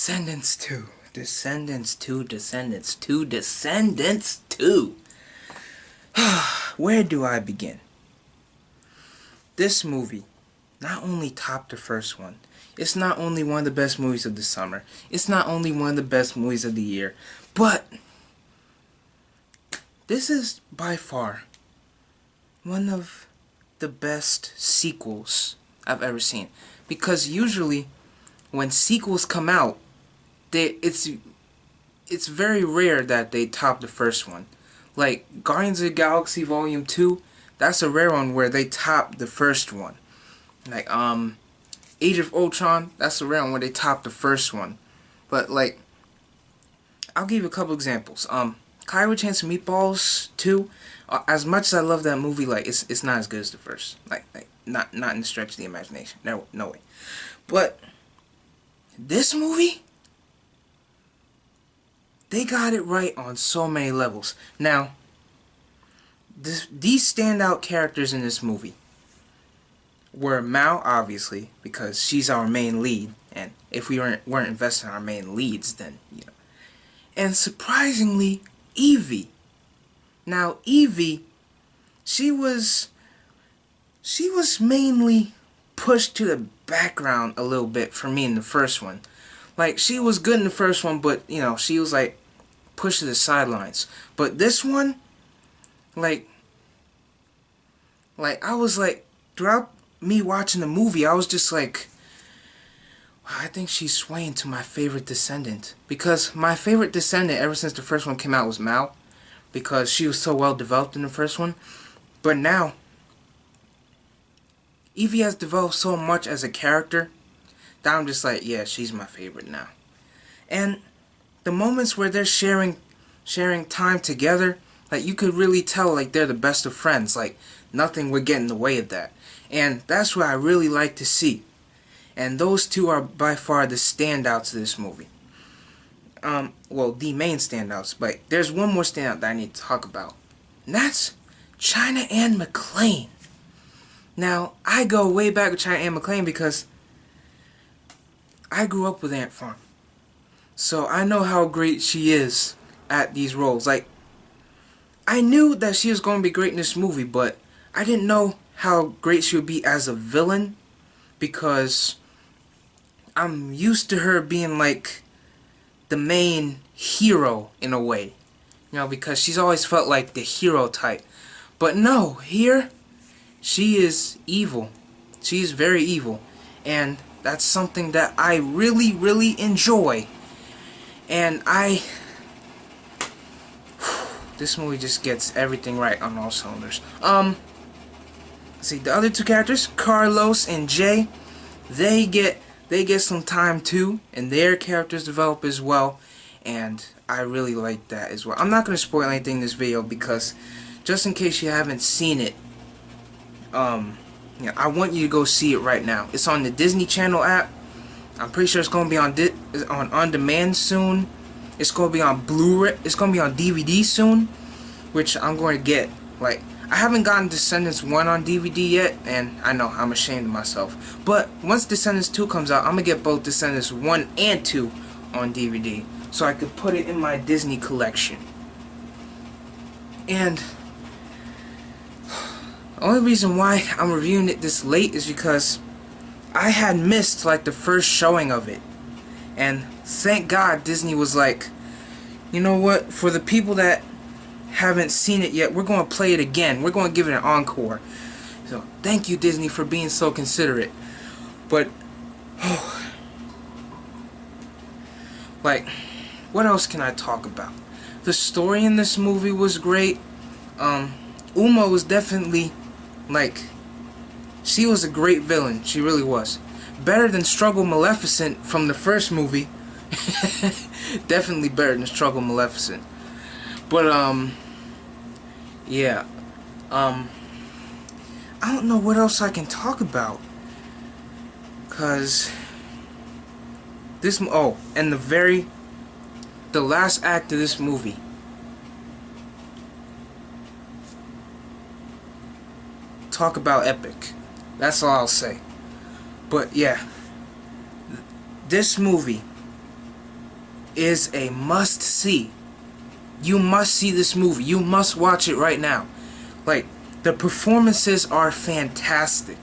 Descendants 2. Descendants 2. Descendants 2. Descendants 2. Where do I begin? This movie not only topped the first one, it's not only one of the best movies of the summer, it's not only one of the best movies of the year, but this is by far one of the best sequels I've ever seen. Because usually when sequels come out, it's very rare that they top the first one. Like Guardians of the Galaxy Volume 2, that's a rare one where they top the first one. Like Age of Ultron, that's a rare one where they top the first one. But like, I'll give you a couple examples. Kyrie Chance Meatballs 2, as much as I love that movie, like it's not as good as the first. Like not in the stretch of the imagination. No way. But this movie, they got it right on so many levels. Now, these standout characters in this movie were Mao, obviously, because she's our main lead, and if we weren't investing in our main leads, then, you know. And surprisingly, Evie. Now, Evie, she was mainly pushed to the background a little bit for me in the first one. Like, she was good in the first one, but, you know, she was, like, pushed to the sidelines. But this one, like, I was, like, throughout me watching the movie, I was just, like, wow, I think she's swaying to my favorite Descendant. Because my favorite Descendant ever since the first one came out was Mao. Because she was so well developed in the first one. But now, Evie has developed so much as a character that I'm just like, yeah, she's my favorite now. And the moments where they're sharing time together, like, you could really tell, like, they're the best of friends. Like, nothing would get in the way of that. And that's what I really like to see. And those two are by far the standouts of this movie. Well, the main standouts. But there's one more standout that I need to talk about. And that's China Anne McClain. Now, I go way back with China Anne McClain because I grew up with Ant Farm. So I know how great she is at these roles. Like, I knew that she was going to be great in this movie, but I didn't know how great she would be as a villain, because I'm used to her being like the main hero in a way. You know, because she's always felt like the hero type. But no, here, she is evil. She is very evil. And that's something that I really, really enjoy. And this movie just gets everything right on all cylinders. See, the other two characters, Carlos and Jay, they get some time too, and their characters develop as well, and I really like that as well. I'm not going to spoil anything in this video because, just in case you haven't seen it, yeah, I want you to go see it right now. It's on the Disney Channel app. I'm pretty sure it's going to be on demand soon. It's going to be on Blu-ray. It's going to be on DVD soon, which I'm going to get. Like, I haven't gotten Descendants 1 on DVD yet, and I know, I'm ashamed of myself. But once Descendants 2 comes out, I'm going to get both Descendants 1 and 2 on DVD, so I could put it in my Disney collection. And the only reason why I'm reviewing it this late is because I had missed, like, the first showing of it. And thank God Disney was like, you know what, for the people that haven't seen it yet, we're going to play it again. We're going to give it an encore. So, thank you, Disney, for being so considerate. But, like, what else can I talk about? The story in this movie was great. Uma was definitely, like, she was a great villain. She really was. Better than Struggle Maleficent from the first movie. Definitely better than Struggle Maleficent. But, yeah. I don't know what else I can talk about. Cause this, and the last act of this movie. Talk about epic. That's all I'll say. But yeah, this movie is a must-see. You must see this movie. You must watch it right now. Like, the performances are fantastic.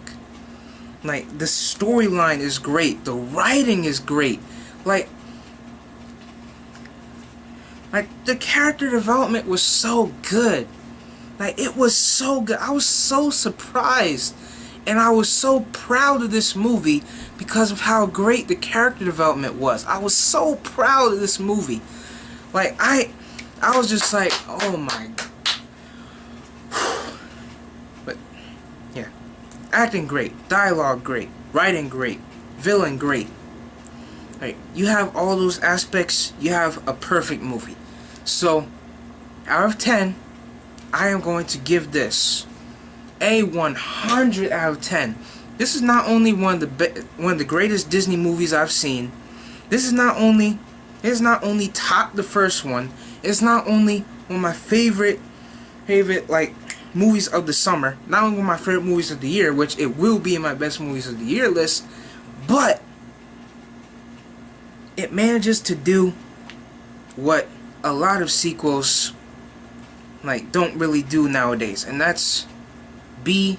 Like, the storyline is great. The writing is great. Like, the character development was so good. Like, it was so good. I was so surprised. And I was so proud of this movie because of how great the character development was. I was so proud of this movie. Like, I was just like, oh my God. But, yeah. Acting great. Dialogue great. Writing great. Villain great. Like, you have all those aspects. You have a perfect movie. So, out of 10, I am going to give this a 100 out of 10. This is not only one of the greatest Disney movies I've seen. This is not only top the first one. It's not only one of my favorite like movies of the summer. Not only one of my favorite movies of the year, which it will be in my best movies of the year list, but it manages to do what a lot of sequels like don't really do nowadays, and that's be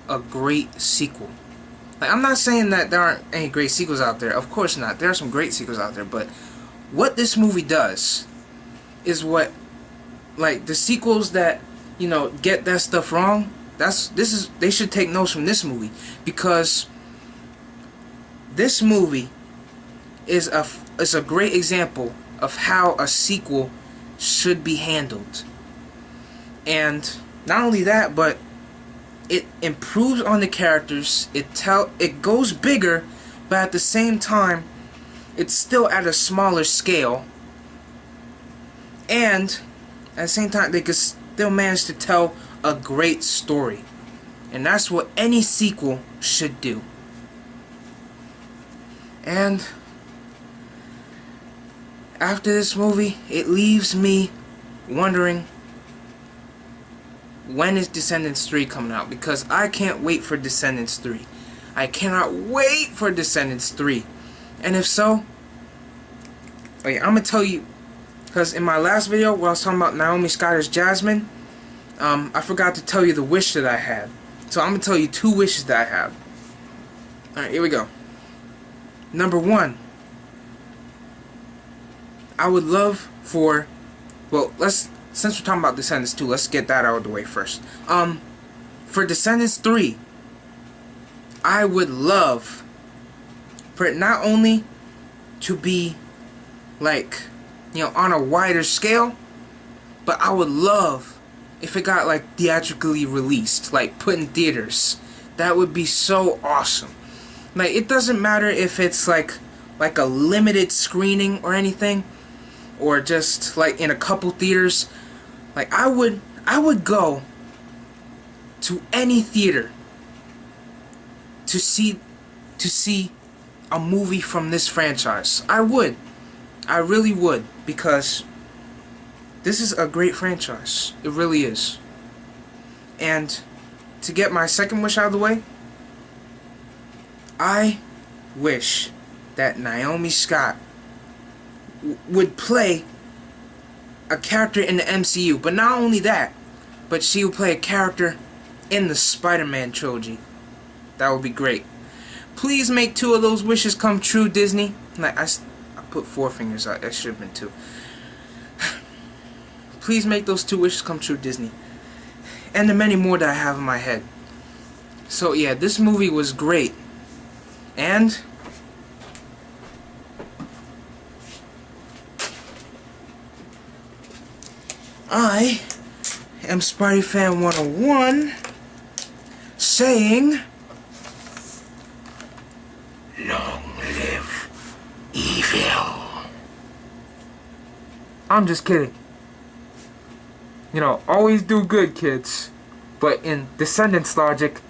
a great sequel. Like, I'm not saying that there aren't any great sequels out there. Of course not. There are some great sequels out there, but what this movie does is what, like, the sequels that, you know, get that stuff wrong, they should take notes from this movie, because this movie is a great example of how a sequel should be handled. And not only that, but it improves on the characters. It goes bigger, but at the same time, it's still at a smaller scale. And at the same time, they could still manage to tell a great story. And that's what any sequel should do. And after this movie, it leaves me wondering, when is Descendants 3 coming out? Because I can't wait for Descendants 3. I cannot wait for Descendants 3. And if so, I'm going to tell you, because in my last video where I was talking about Naomi Scott as Jasmine, I forgot to tell you the wish that I had. So I'm going to tell you 2 wishes that I have. Alright, here we go. Number 1, I would love for, since we're talking about Descendants 2, let's get that out of the way first. For Descendants 3, I would love for it not only to be, like, you know, on a wider scale, but I would love if it got, like, theatrically released, like, put in theaters. That would be so awesome. Like, it doesn't matter if it's, like a limited screening or anything, or just, like, in a couple theaters. Like, I would go to any theater to see a movie from this franchise. I would. I really would, because this is a great franchise. It really is. And to get my second wish out of the way, I wish that Naomi Scott would play a character in the MCU. But not only that, but she would play a character in the Spider-Man trilogy. That would be great. Please make 2 of those wishes come true, Disney. Like, I put 4 fingers out. That should have been 2. Please make those 2 wishes come true, Disney. And the many more that I have in my head. So yeah, this movie was great. And I am Spidey Fan 101 saying, long live evil. I'm just kidding. You know, always do good, kids. But in Descendants logic,